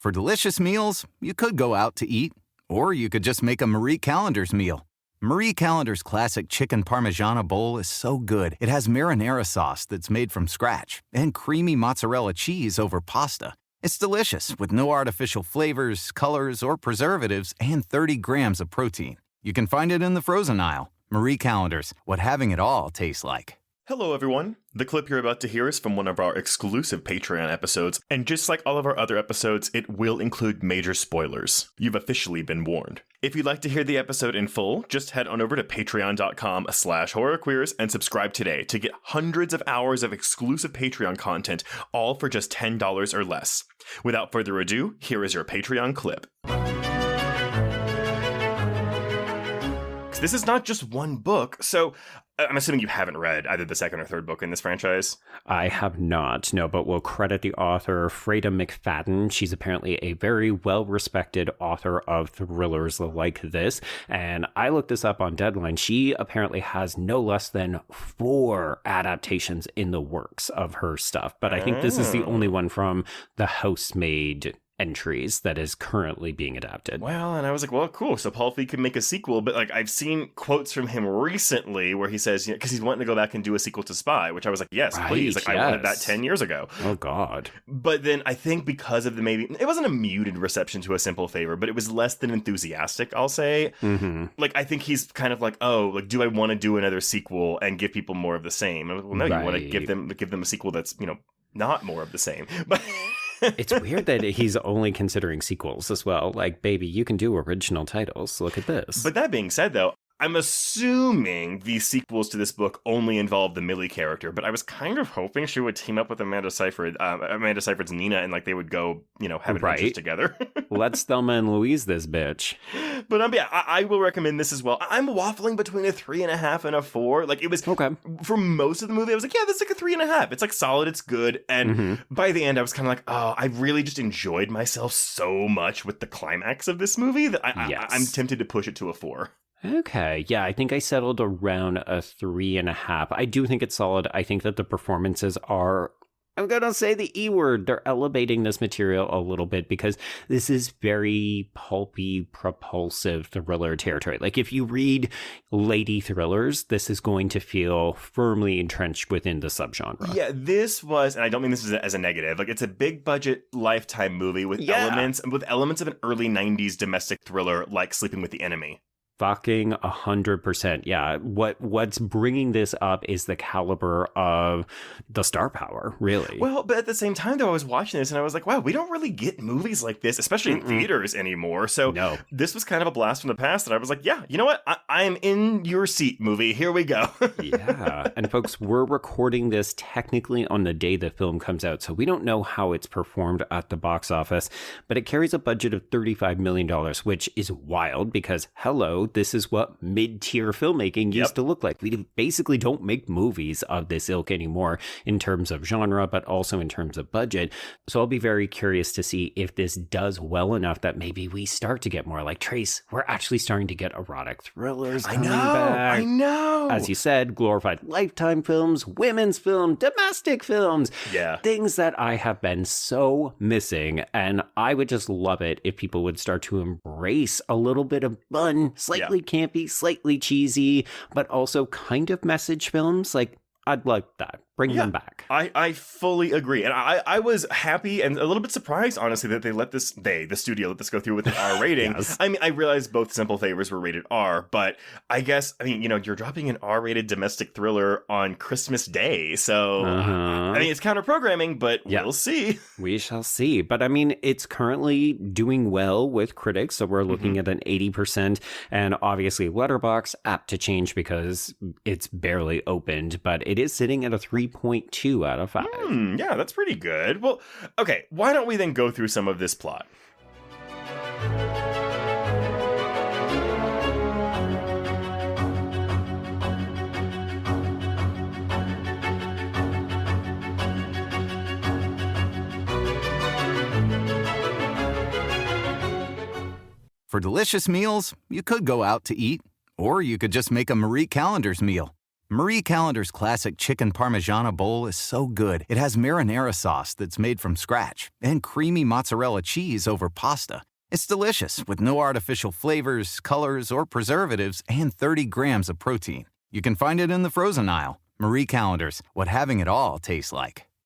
For delicious meals, you could go out to eat, or you could just make a Marie Callender's meal. Marie Callender's classic chicken parmigiana bowl is so good, it has marinara sauce that's made from scratch and creamy mozzarella cheese over pasta. It's delicious with no artificial flavors, colors, or preservatives and 30 grams of protein. You can find it in the frozen aisle. Marie Callender's, what having it all tastes like. Hello, everyone. The clip you're about to hear is from one of our exclusive Patreon episodes, and just like all of our other episodes, it will include major spoilers. You've officially been warned. If you'd like to hear the episode in full, just head on over to patreon.com/horrorqueers and subscribe today to get hundreds of hours of exclusive Patreon content, all for just $10 or less. Without further ado, here is your Patreon clip. This is not just one book, so I'm assuming you haven't read either the second or third book in this franchise. I have not, no, but we'll credit the author, Freda McFadden. She's apparently a very well-respected author of thrillers like this, and I looked this up on Deadline. She apparently has no less than 4 adaptations in the works of her stuff, but I think this is the only one from the Housemaid entries that is currently being adapted. Well, and I was like, well, cool. So Paul Feig can make a sequel, but like I've seen quotes from him recently where he says, because he's wanting to go back and do a sequel to Spy, which I was like, yes, right, please. Like, yes. I wanted that 10 years ago. Oh, God. But then I think because of it wasn't a muted reception to A Simple Favor, but it was less than enthusiastic, I'll say. Mm-hmm. Like, I think he's kind of like, oh, like, do I want to do another sequel and give people more of the same? And well, no, right. You want to give them a sequel that's, not more of the same. But it's weird that he's only considering sequels as well. Like, baby, you can do original titles. Look at this. But that being said, though, I'm assuming these sequels to this book only involve the Millie character, but I was kind of hoping she would team up with Amanda Seyfried's Nina, and like they would go, have adventures together. Let's Thelma and Louise this bitch. But yeah, I will recommend this as well. I'm waffling between a 3.5 and a 4. Like it was okay. For most of the movie, I was like, yeah, this is like a 3.5. It's like solid, it's good. And by the end, I was kind of like, oh, I really just enjoyed myself so much with the climax of this movie that I'm tempted to push it to a 4. Okay, yeah, I think I settled around a 3.5. I do think it's solid. I think that the performances are, I'm going to say the E word, they're elevating this material a little bit because this is very pulpy, propulsive thriller territory. Like if you read lady thrillers, this is going to feel firmly entrenched within the subgenre. Yeah, this was, and I don't mean this as a negative, like it's a big budget Lifetime movie with elements of an early 90s domestic thriller like Sleeping with the Enemy. Fucking 100%. Yeah. What's bringing this up is the caliber of the star power, really. Well, but at the same time, though, I was watching this and I was like, wow, we don't really get movies like this, especially in theaters anymore. So this was kind of a blast from the past. And I was like, yeah, you know what? I am in your seat, movie. Here we go. Yeah. And folks, we're recording this technically on the day the film comes out. So we don't know how it's performed at the box office, but it carries a budget of $35 million, which is wild because, hello, this is what mid-tier filmmaking used to look like. We basically don't make movies of this ilk anymore in terms of genre, but also in terms of budget. So I'll be very curious to see if this does well enough that maybe we start to get more like Trace. We're actually starting to get erotic thrillers coming back. I know. As you said, glorified Lifetime films, women's film, domestic films. Yeah. Things that I have been so missing. And I would just love it if people would start to embrace a little bit of fun, slightly campy, slightly cheesy, but also kind of message films. Like, I'd like that. Bring them back. I fully agree. And I was happy and a little bit surprised, honestly, that the studio let this go through with an R rating. Yes. I mean, I realized both Simple Favors were rated R, but I guess, you're dropping an R-rated domestic thriller on Christmas Day. So, it's counter-programming, but we'll see. We shall see. But it's currently doing well with critics. So we're looking at an 80%. And obviously, Letterboxd, apt to change because it's barely opened, but it is sitting at a 3.2 out of 5. Yeah, that's pretty good. Well, okay, why don't we then go through some of this plot? For delicious meals, you could go out to eat, or you could just make a Marie Callender's meal. Marie Callender's classic chicken parmigiana bowl is so good. It has marinara sauce that's made from scratch and creamy mozzarella cheese over pasta. It's delicious with no artificial flavors, colors, or preservatives and 30 grams of protein. You can find it in the frozen aisle. Marie Callender's, what having it all tastes like.